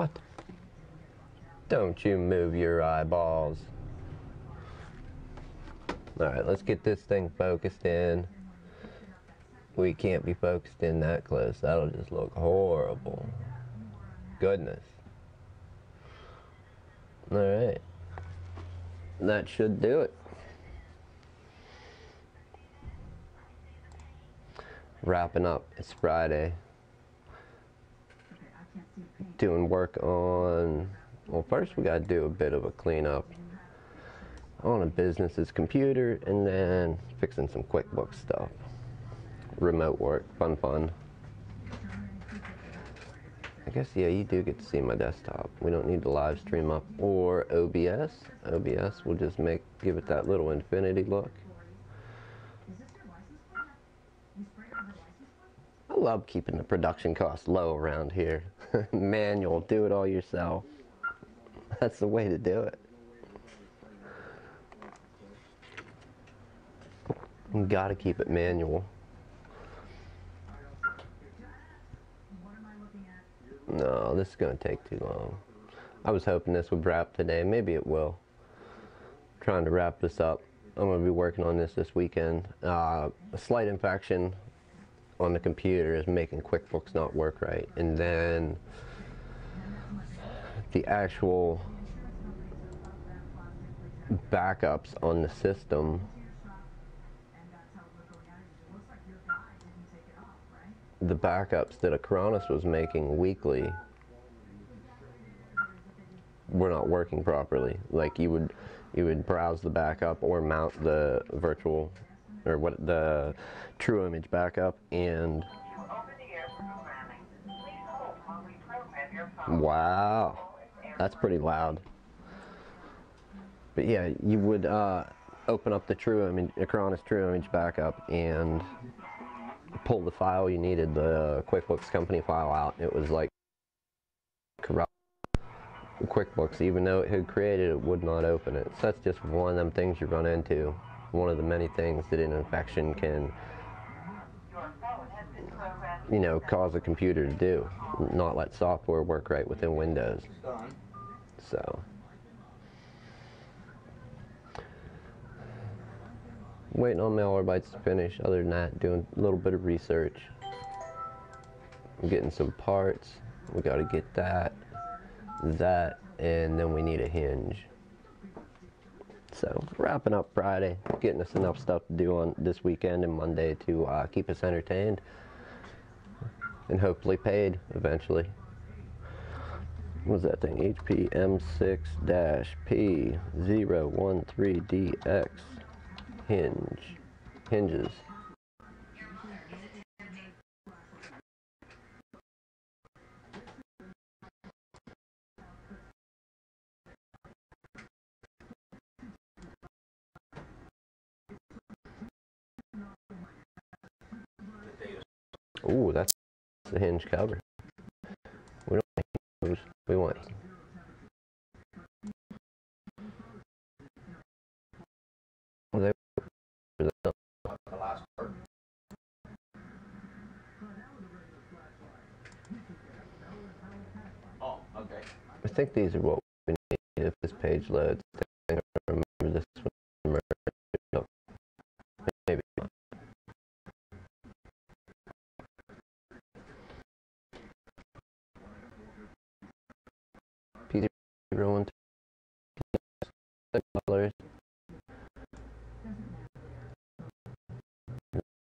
What? Don't you move your eyeballs. Alright, let's get this thing focused in. We can't be focused in that close. That'll just look horrible. Goodness. Alright. That should do it. Wrapping up. It's Friday. Doing work on, well, first we gotta do a bit of a cleanup on a business's computer, and then fixing some QuickBooks stuff. Remote work, fun. I guess, yeah, you do get to see my desktop. We don't need to live stream up or OBS. OBS will just give it that little infinity look. I love keeping the production costs low around here. Manual, do it all yourself. That's the way to do it. You gotta keep it manual. No, this is gonna take too long. I was hoping this would wrap today. Maybe it will. Trying to wrap this up. I'm gonna be working on this weekend. A slight infection on the computer is making QuickBooks not work right, and then the actual backups on the system, the backups that Acronis was making weekly were not working properly. Like you would browse the backup or mount the virtual or the true image backup, and wow, that's pretty loud. But yeah, you would open up the true image, Acronis true image backup, and pull the file you needed, the QuickBooks company file out. It was like corrupt. QuickBooks, even though it had created it, would not open it. So that's just one of them things you run into. One of the many things that an infection can, you know, cause a computer to do. Not let software work right within Windows. So waiting on Malwarebytes to finish. Other than that, doing a little bit of research. I'm getting some parts. We got to get that, and then we need a hinge. So wrapping up Friday, getting us enough stuff to do on this weekend and Monday to keep us entertained and hopefully paid eventually. What was that thing? HP M6-P013DX hinges. Ooh, that's the hinge cover. We don't want hinge, we want. Well, oh, okay. I think these are what we need if this page loads. I remember this one. Maybe. P012 colors.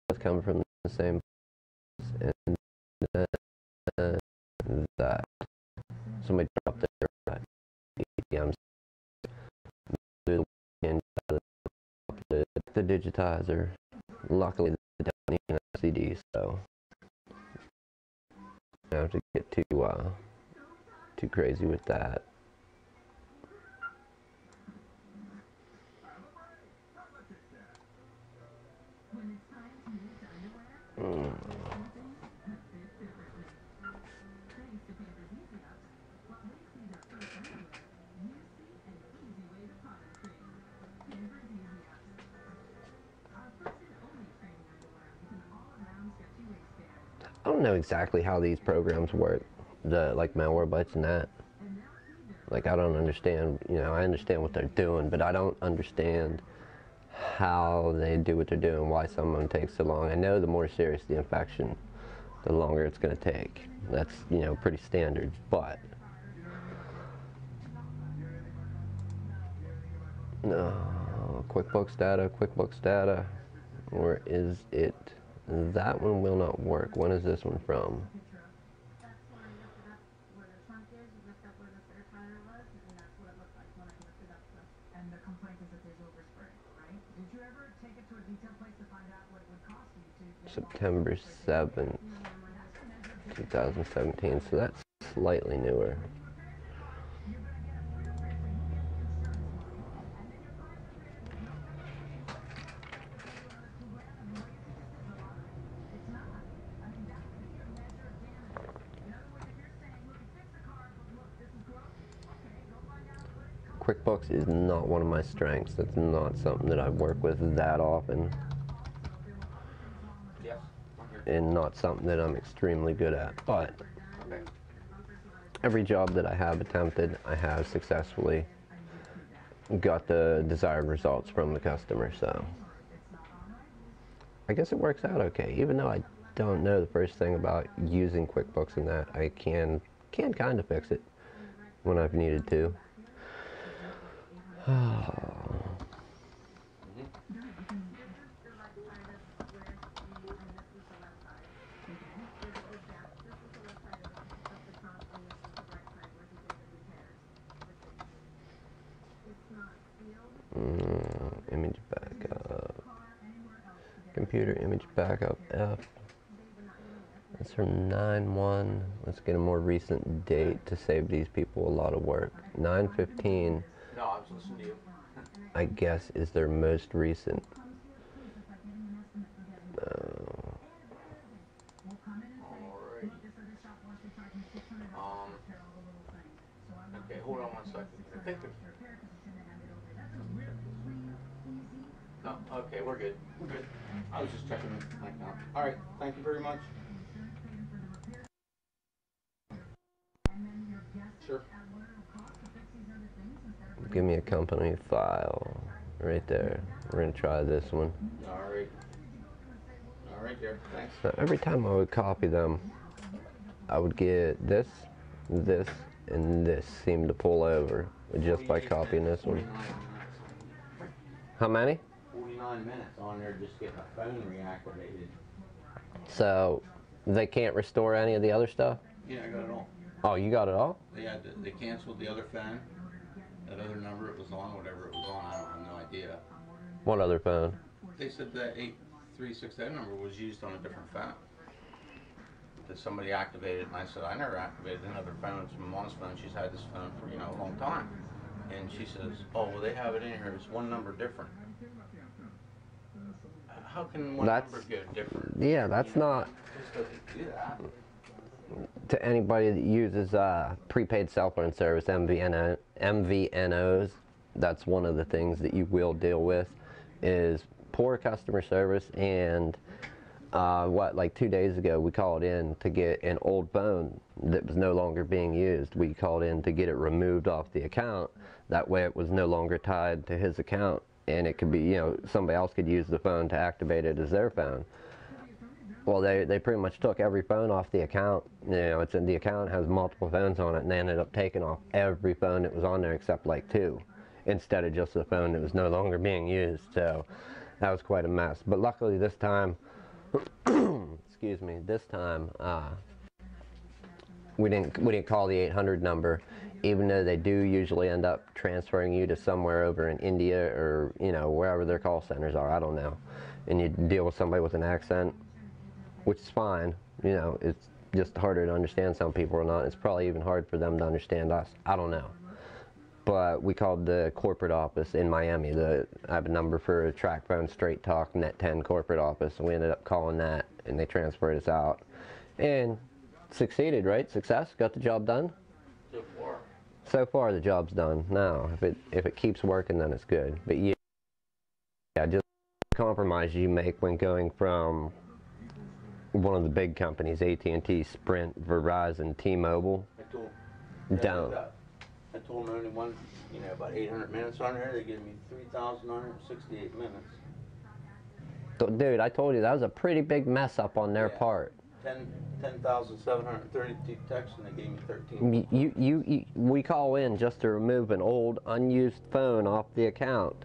Both come from the same place, and that. Somebody dropped their EPMs. The digitizer. Luckily, they don't need an LCD, so I don't have to get too crazy with that. I don't know exactly how these programs work. the like Malwarebytes and that. Like, I don't understand, you know, I understand what they're doing, but I don't understand how they do what they're doing, why some of them take so long. I know the more serious the infection, the longer it's going to take. That's, you know, pretty standard, but no, QuickBooks data, where is it? That one will not work. When is this one from? September 7th, 2017, so that's slightly newer. QuickBooks is not one of my strengths. That's not something that I work with that often. Yes. And not something that I'm extremely good at. But every job that I have attempted, I have successfully got the desired results from the customer. So I guess it works out okay. Even though I don't know the first thing about using QuickBooks and that, I can kind of fix it when I've needed to. Image backup. Computer image backup F. That's from 9/1. Let's get a more recent date to save these people a lot of work. 9/15. No, I was listening to you. I guess is their most recent. Okay, hold on one second. I think no, okay, we're good. We're good. I was just checking my count. All right, thank you very much. Sure. Give me a company file right there. We're gonna try this one. All right. All right, there. Thanks. Now, every time I would copy them, I would get this, and this seemed to pull over just by copying this one. 49 minutes. How many? 49 minutes on there just getting a phone reactivated. So they can't restore any of the other stuff? Yeah, I got it all. Oh, you got it all? They canceled the other phone. That other number it was on, whatever it was on, I have no idea. What other phone? They said that 8360 number was used on a different phone. That somebody activated, and I said, I never activated another phone. It's my mom's phone. She's had this phone for, you know, a long time. And she says, oh, well, they have it in here. It's one number different. How can one number go different? Yeah, that's not... Just doesn't do that. To anybody that uses prepaid cell phone service, MVNOs, that's one of the things that you will deal with, is poor customer service. And like 2 days ago, we called in to get an old phone that was no longer being used. We called in to get it removed off the account. That way it was no longer tied to his account, and it could be, you know, somebody else could use the phone to activate it as their phone. Well, they pretty much took every phone off the account. You know, it's in the account, has multiple phones on it, and they ended up taking off every phone that was on there except like 2, instead of just the phone that was no longer being used. So that was quite a mess. But luckily this time, excuse me, this time we didn't call the 800 number, even though they do usually end up transferring you to somewhere over in India or, you know, wherever their call centers are. I don't know. And you deal with somebody with an accent, which is fine. You know, it's just harder to understand some people or not. It's probably even hard for them to understand us. I don't know. But we called the corporate office in Miami. I have a number for a track phone, Straight Talk, Net 10 corporate office. And we ended up calling that, and they transferred us out. And succeeded, right? Success? Got the job done? So far. So far, the job's done. Now, if it keeps working, then it's good. But yeah, just the compromise you make when going from one of the big companies, AT&T, Sprint, Verizon, T-Mobile, don't. I told them only one, about 800 minutes on there. They gave me 3,168 minutes. Dude, I told you that was a pretty big mess up on their part. 10,732 texts, and they gave me 13. We call in just to remove an old unused phone off the account,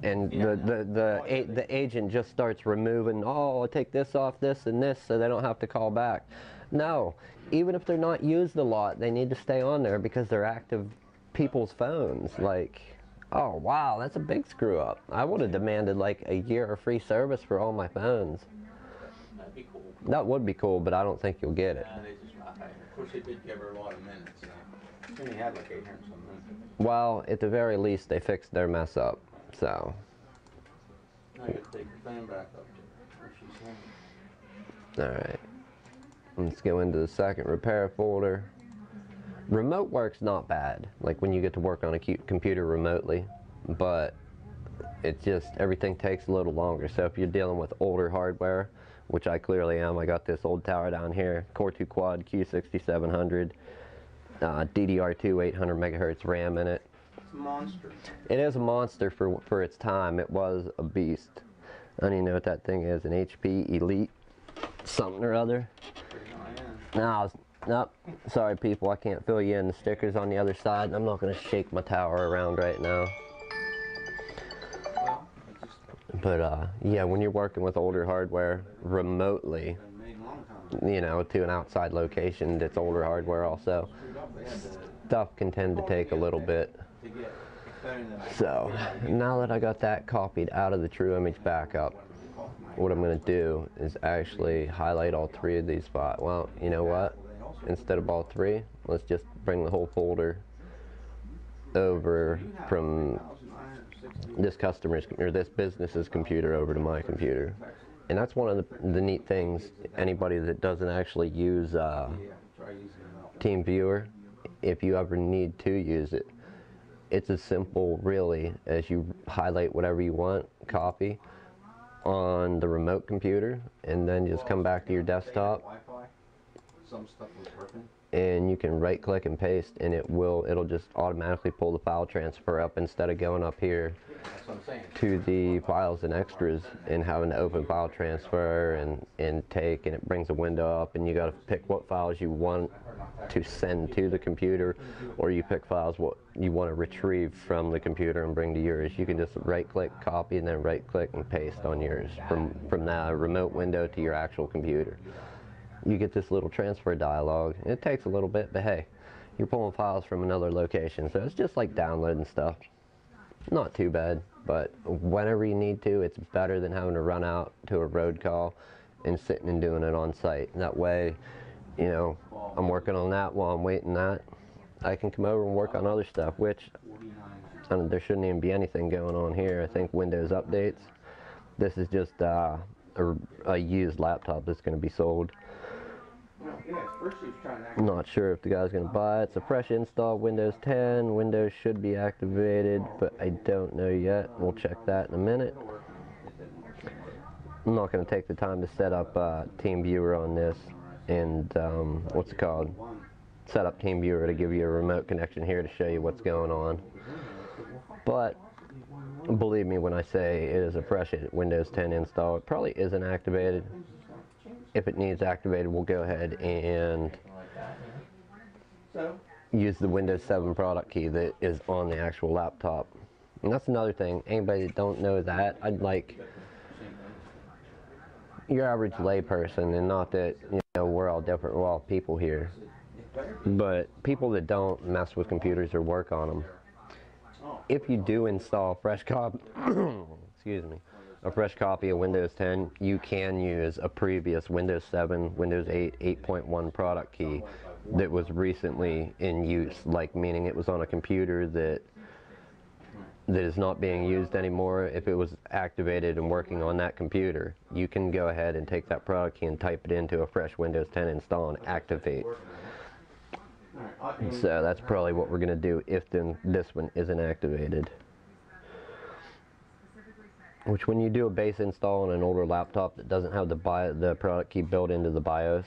and the agent just starts removing. Oh, I'll take this off, this and this, so they don't have to call back. No, even if they're not used a lot, they need to stay on there because they're active people's phones. Like, oh wow, that's a big screw up. I would have demanded like a year of free service for all my phones. That'd be cool. That would be cool, but I don't think you'll get it. Of course, they did give her a lot of minutes. She only had like 800 some minutes. Well, at the very least, they fixed their mess up. So. I gotta take the phone back up to where she's saying. All right. Let's go into the second repair folder. Remote work's not bad, like when you get to work on a computer remotely, but it just, everything takes a little longer. So if you're dealing with older hardware, which I clearly am, I got this old tower down here, Core 2 Quad Q6700, DDR2 800 megahertz RAM in it. It's a monster. It is a monster for its time. It was a beast. I don't even know what that thing is, an HP Elite something or other. No, nope. Sorry people, I can't fill you in. The sticker's on the other side, and I'm not going to shake my tower around right now. But yeah, when you're working with older hardware remotely, to an outside location that's older hardware also, stuff can tend to take a little bit. So, now that I got that copied out of the True Image backup, what I'm going to do is actually highlight all three of these spots. Well, you know what? Instead of all three, let's just bring the whole folder over from this customer's or this business's computer over to my computer. And that's one of the neat things. Anybody that doesn't actually use TeamViewer, if you ever need to use it, it's as simple really as you highlight whatever you want, copy on the remote computer, and then just come back to your desktop and you can right click and paste, and it'll just automatically pull the file transfer up instead of going up here to the files and extras and having to open file transfer and it brings a window up, and you got to pick what files you want to send to the computer, or you pick files what you want to retrieve from the computer and bring to yours. You can just right click, copy, and then right click and paste on yours from the remote window to your actual computer. You get this little transfer dialog. It takes a little bit, but hey, you're pulling files from another location, so it's just like downloading stuff. Not too bad, but whenever you need to, it's better than having to run out to a road call and sitting and doing it on site. That way, I'm working on that while I'm waiting that. I can come over and work on other stuff, which there shouldn't even be anything going on here. I think Windows updates. This is just a used laptop that's going to be sold. I'm not sure if the guy's going to buy it. It's a fresh install, Windows 10. Windows should be activated, but I don't know yet. We'll check that in a minute. I'm not going to take the time to set up TeamViewer on this and what's it called? Set up TeamViewer to give you a remote connection here to show you what's going on. But believe me when I say it is a fresh Windows 10 install. It probably isn't activated. If it needs activated, we'll go ahead and use the Windows 7 product key that is on the actual laptop. And that's another thing. Anybody that don't know that, I'd like your average layperson, and not that we're all different, we're all people here, but people that don't mess with computers or work on them, if you do install a fresh copy a fresh copy of Windows 10, you can use a previous Windows 7, Windows 8, 8.1 product key that was recently in use, like meaning it was on a computer that is not being used anymore. If it was activated and working on that computer, you can go ahead and take that product key and type it into a fresh Windows 10 install and activate. So that's probably what we're going to do if this one isn't activated. which when you do a base install on an older laptop that doesn't have the product key built into the BIOS,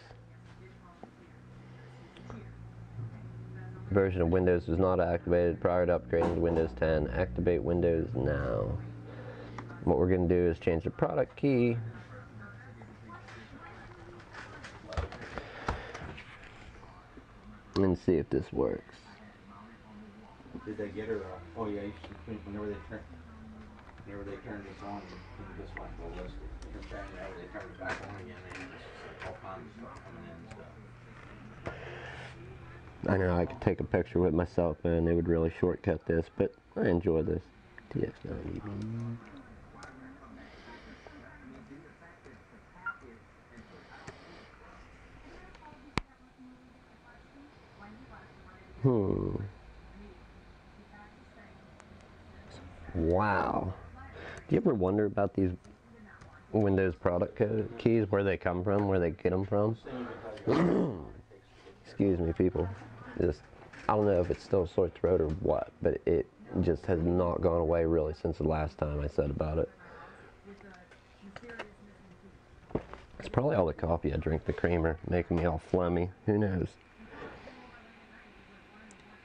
version of Windows was not activated prior to upgrading to Windows 10. Activate Windows now. What we're going to do is change the product key. And see if this works. Did they get her? Oh yeah, you should, whenever they turn this on, this might go listed. You're saying whenever they turn it back on again, and it's all kinds of stuff coming in and stuff. I know I could take a picture with myself and it would really shortcut this, but I enjoy this. TX90. Wow. Do you ever wonder about these Windows product keys, where they come from, where they get them from? Excuse me, people. I don't know if it's still a sore throat or what, but it just has not gone away really since the last time I said about it. It's probably all the coffee I drink, the creamer, making me all phlegmy. Who knows?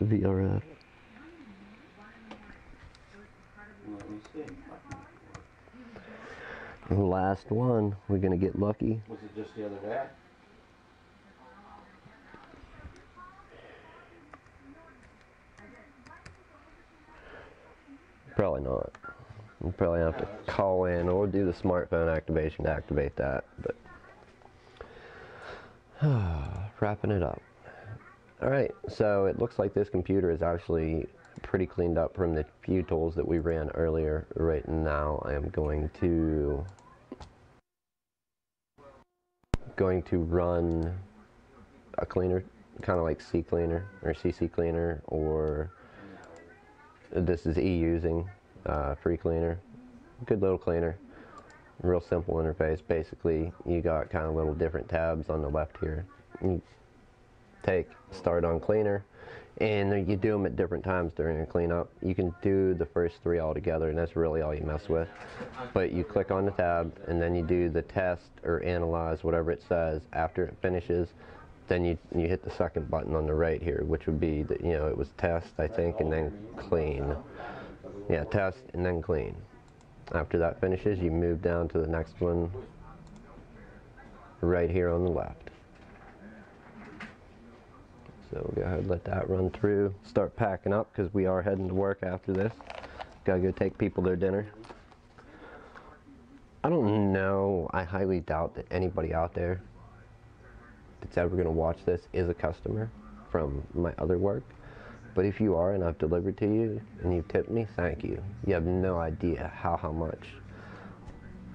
VRF. Let me see. Last one. We're gonna get lucky. Was it just the other day? Probably not. We'll probably have to call in or do the smartphone activation to activate that. But wrapping it up. All right, so it looks like this computer is actually pretty cleaned up from the few tools that we ran earlier. Right now, I am going to run a cleaner, kind of like CCleaner or CC Cleaner, or this is e-using free cleaner. Good little cleaner, real simple interface. Basically, you got kind of little different tabs on the left here. You start on cleaner, and you do them at different times during a cleanup. You can do the first three all together, and that's really all you mess with. But you click on the tab, and then you do the test or analyze, whatever it says. After it finishes, then you hit the second button on the right here, which would be the, it was test, I think, and then clean. Yeah, test and then clean. After that finishes, you move down to the next one right here on the left. So we'll go ahead and let that run through. Start packing up because we are heading to work after this. Gotta go take people their dinner. I don't know, I highly doubt that anybody out there that's ever gonna watch this is a customer from my other work. But if you are and I've delivered to you and you've tipped me, thank you. You have no idea how much.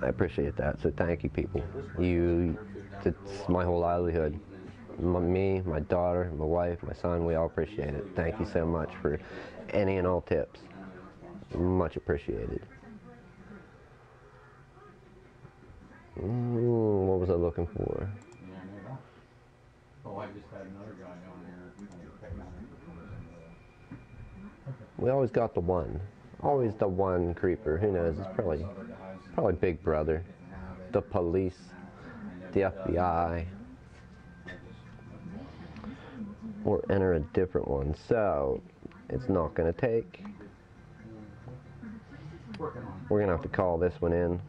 I appreciate that, so thank you, people. It's my whole livelihood. Me, my daughter, my wife, my son, we all appreciate it. Thank you so much for any and all tips. Much appreciated. What was I looking for? Oh, I just had another guy down there. We always got the one. Always the one creeper. Who knows? It's probably Big Brother, the police, the FBI, or enter a different one. So it's not going to take. We're going to have to call this one in.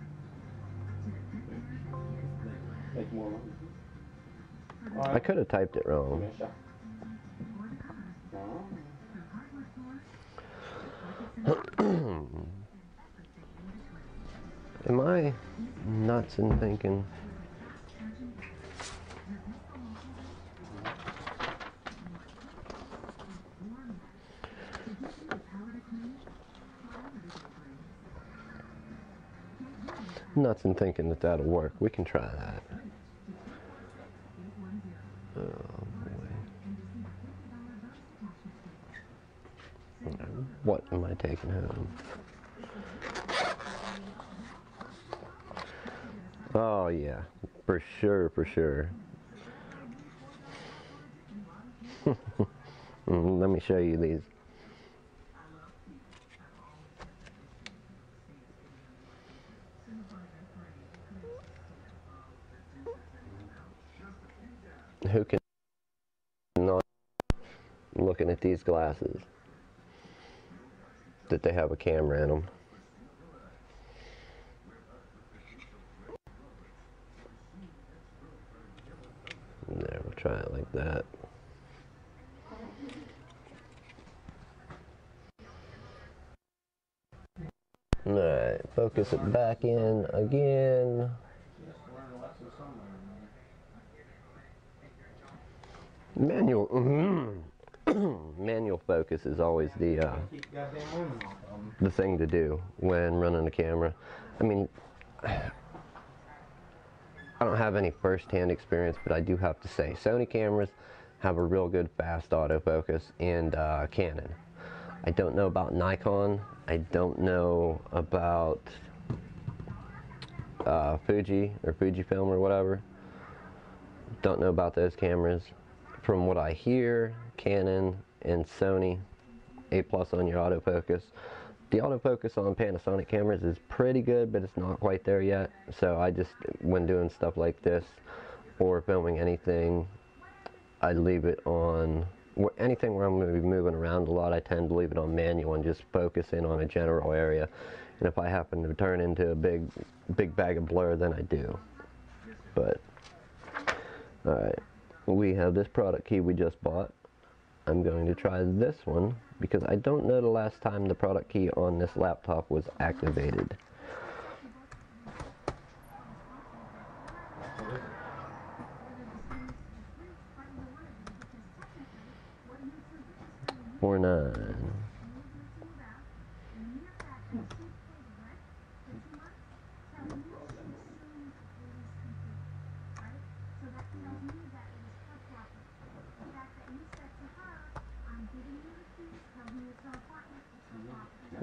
I could have typed it wrong. Am I nuts in thinking? Nuts in thinking that that'll work. We can try that. What am I taking home? Oh yeah, for sure, for sure. Let me show you these. who can not looking at these glasses that they have a camera in them. There, we'll try it like that. Alright, focus it back in again. Manual manual focus is always the thing to do when running a camera. I mean, I don't have any first-hand experience, but I do have to say Sony cameras have a real good fast autofocus, and Canon. I don't know about Nikon. I don't know about Fuji or Fujifilm or whatever. Don't know about those cameras. From what I hear, Canon and Sony, A+ on your autofocus. The autofocus on Panasonic cameras is pretty good, but it's not quite there yet. So I just, when doing stuff like this or filming anything, I leave it on, anything where I'm going to be moving around a lot, I tend to leave it on manual and just focus in on a general area. And if I happen to turn into a big bag of blur, then I do. But, alright, we have this product key we just bought. I'm going to try this one because I don't know the last time the product key on this laptop was activated. Or 9.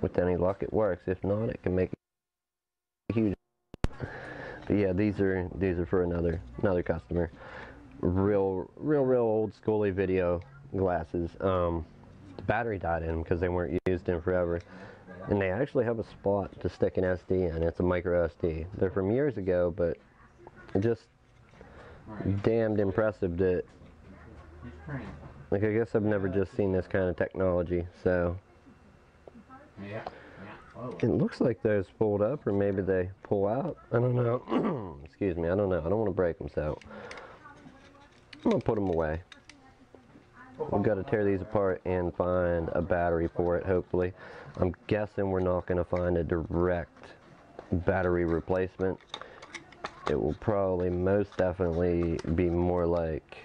With any luck, it works. If not, it can make a huge. But yeah, these are for another customer. Real old schooly video glasses. The battery died in them because they weren't used in forever, and they actually have a spot to stick an SD in. It's a micro SD. They're from years ago, but just damned impressive that. Like, I guess I've never just seen this kind of technology, so. Yeah. It looks like those fold up, or maybe they pull out. I don't know. Excuse me, I don't know. I don't want to break them, so I'm going to put them away. We've got to tear these apart and find a battery for it, hopefully. I'm guessing we're not going to find a direct battery replacement. It will probably most definitely be more like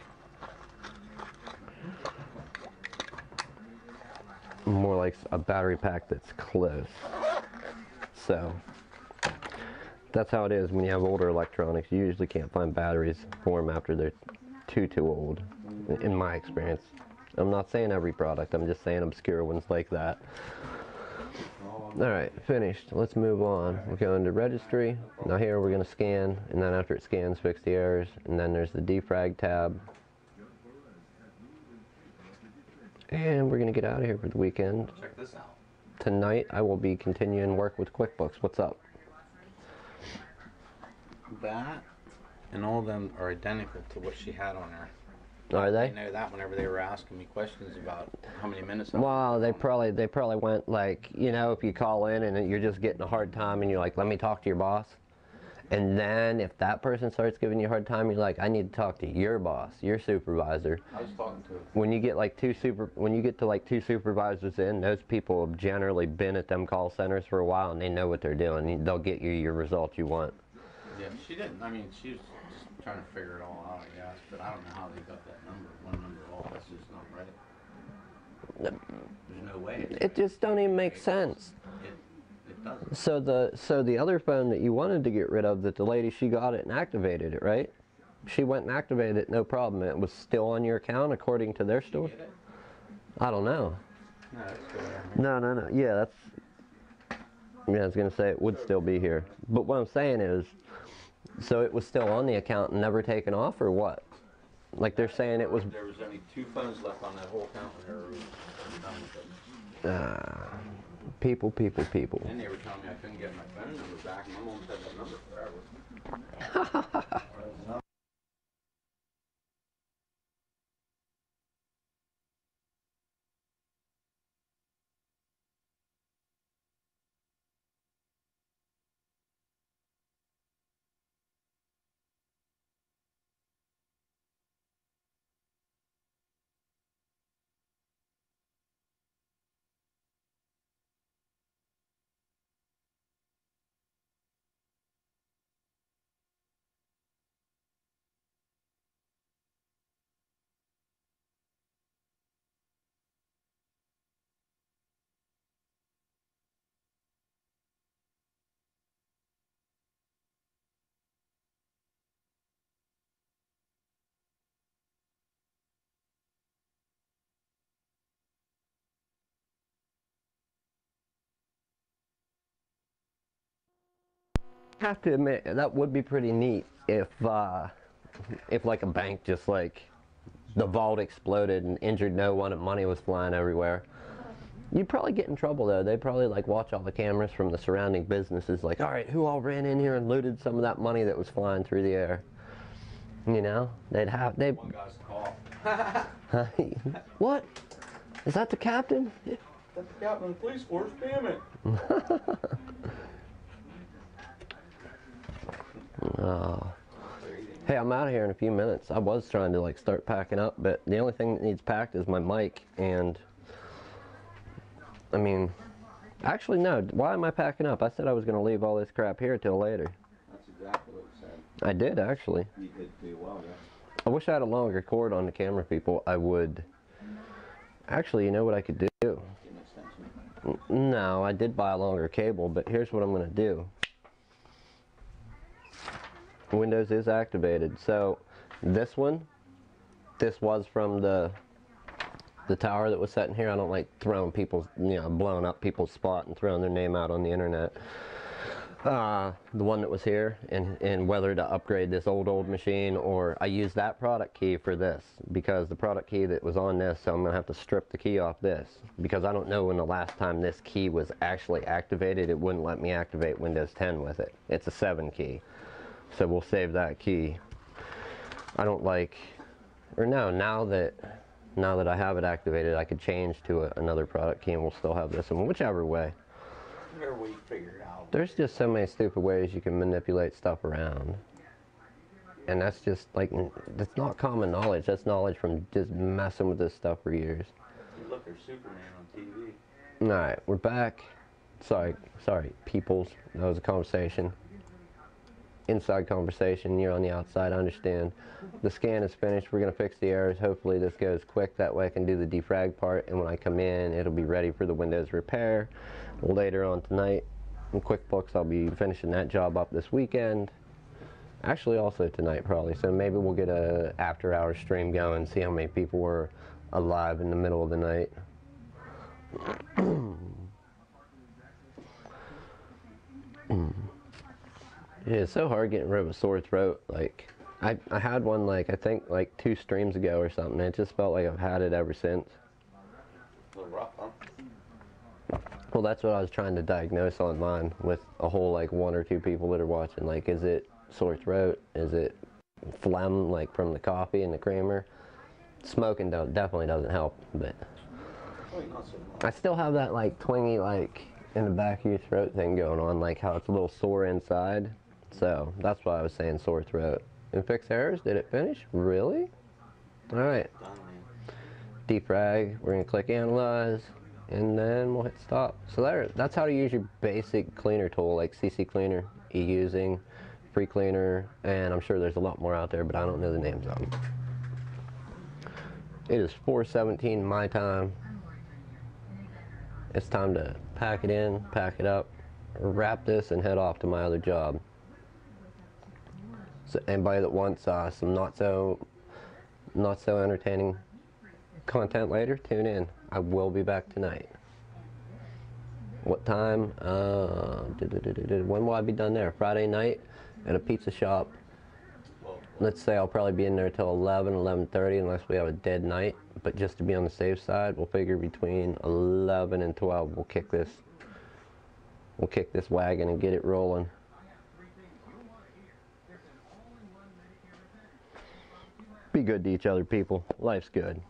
a battery pack that's close. So that's how it is when you have older electronics. You usually can't find batteries for them after they're too old, in my experience. I'm not saying every product, I'm just saying obscure ones like that. Alright, finished. Let's move on. We're going to registry. Now here we're going to scan, and then after it scans, fix the errors. And then there's the defrag tab. And we're going to get out of here for the weekend. Check this out. Tonight I will be continuing work with QuickBooks. What's up? That and all of them are identical to what she had on there. Are they? I know that whenever they were asking me questions about how many minutes. Well, they probably went like, you know, if you call in and you're just getting a hard time and you're like, let me talk to your boss. And then if that person starts giving you a hard time, you're like, I need to talk to your boss, your supervisor. I was talking to. When you get like two supervisors in, those people have generally been at them call centers for a while and they know what they're doing. They'll get you your result you want. Yeah, she didn't. I mean, she was just trying to figure it all out, I guess. But I don't know how they got that number. One number off. That's just not right. There's no way. It just don't even make sense. It doesn't. So the other phone that you wanted to get rid of, that the lady, she got it and activated it, right? She went and activated it, no problem. It was still on your account according to their store? I don't know. No, it's still there. No. Yeah, that's. Yeah, I was gonna say it would still be here. But what I'm saying is, so it was still on the account and never taken off, or what? Like they're saying it was. There was only 2 phones left on that whole account when they were done with it. People. And they were telling me I couldn't get my phone number back. My mom's had that number forever. have to admit, that would be pretty neat if like a bank just like the vault exploded and injured no one and money was flying everywhere. You'd probably get in trouble though. They'd probably like watch all the cameras from the surrounding businesses like, all right, who all ran in here and looted some of that money that was flying through the air? You know, they'd One guy's call. What? Is that the captain? That's the captain of the police force, damn it. Oh. Hey, I'm out of here in a few minutes. I was trying to like start packing up, but the only thing that needs packed is my mic. And I mean, actually no, why am I packing up? I said I was going to leave all this crap here till later. That's exactly what you said. I did actually. You did do well, yeah. I wish I had a longer cord on the camera, people. I would. Actually, you know what I could do? Get an extension. No, I did buy a longer cable, but here's what I'm going to do. Windows is activated. So this one, this was from the tower that was set in here. I don't like throwing people's, blowing up people's spot and throwing their name out on the internet. The one that was here, and whether to upgrade this old machine, or I use that product key for this, because the product key that was on this, so I'm going to have to strip the key off this, because I don't know when the last time this key was actually activated. It wouldn't let me activate Windows 10 with it. It's a 7 key. So we'll save that key. I don't like, or no, now that I have it activated, I could change to another product key and we'll still have this one, whichever way. Whatever way you figure it out. There's just so many stupid ways you can manipulate stuff around. And that's just like, that's not common knowledge. That's knowledge from just messing with this stuff for years. You look, there's Superman on TV. Alright, we're back. Sorry, peoples. That was a conversation. Inside conversation, you're on the outside, I understand. The scan is finished, we're going to fix the errors. Hopefully this goes quick, that way I can do the defrag part, and when I come in, it'll be ready for the Windows repair. Later on tonight, in QuickBooks, I'll be finishing that job up this weekend. Actually, also tonight probably, so maybe we'll get a after-hour stream going, see how many people were alive in the middle of the night. Yeah, it's so hard getting rid of a sore throat. Like, I had one like, I think like 2 streams ago or something. It just felt like I've had it ever since. A little rough, huh? Well, that's what I was trying to diagnose online with a whole like 1 or 2 people that are watching. Like, is it sore throat? Is it phlegm like from the coffee and the creamer? Smoking definitely doesn't help, but I still have that like twingy like in the back of your throat thing going on, like how it's a little sore inside. So that's why I was saying sore throat. And fix errors, did it finish? Really? Alright. Defrag, we're going to click analyze, and then we'll hit stop. So that's how to use your basic cleaner tool, like CC Cleaner, e-using, Free Cleaner, and I'm sure there's a lot more out there, but I don't know the names of them. It is 4:17 my time. It's time to pack it in, pack it up, wrap this, and head off to my other job. So anybody that wants some not so entertaining content later, tune in. I will be back tonight. What time? When will I be done there? Friday night at a pizza shop. Let's say I'll probably be in there till 11:30 unless we have a dead night. But just to be on the safe side, we'll figure between 11 and 12 we'll kick this wagon and get it rolling. Be good to each other, people. Life's good.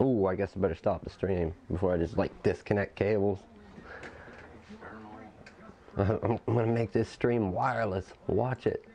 Ooh, I guess I better stop the stream before I just like disconnect cables. I'm gonna make this stream wireless. Watch it.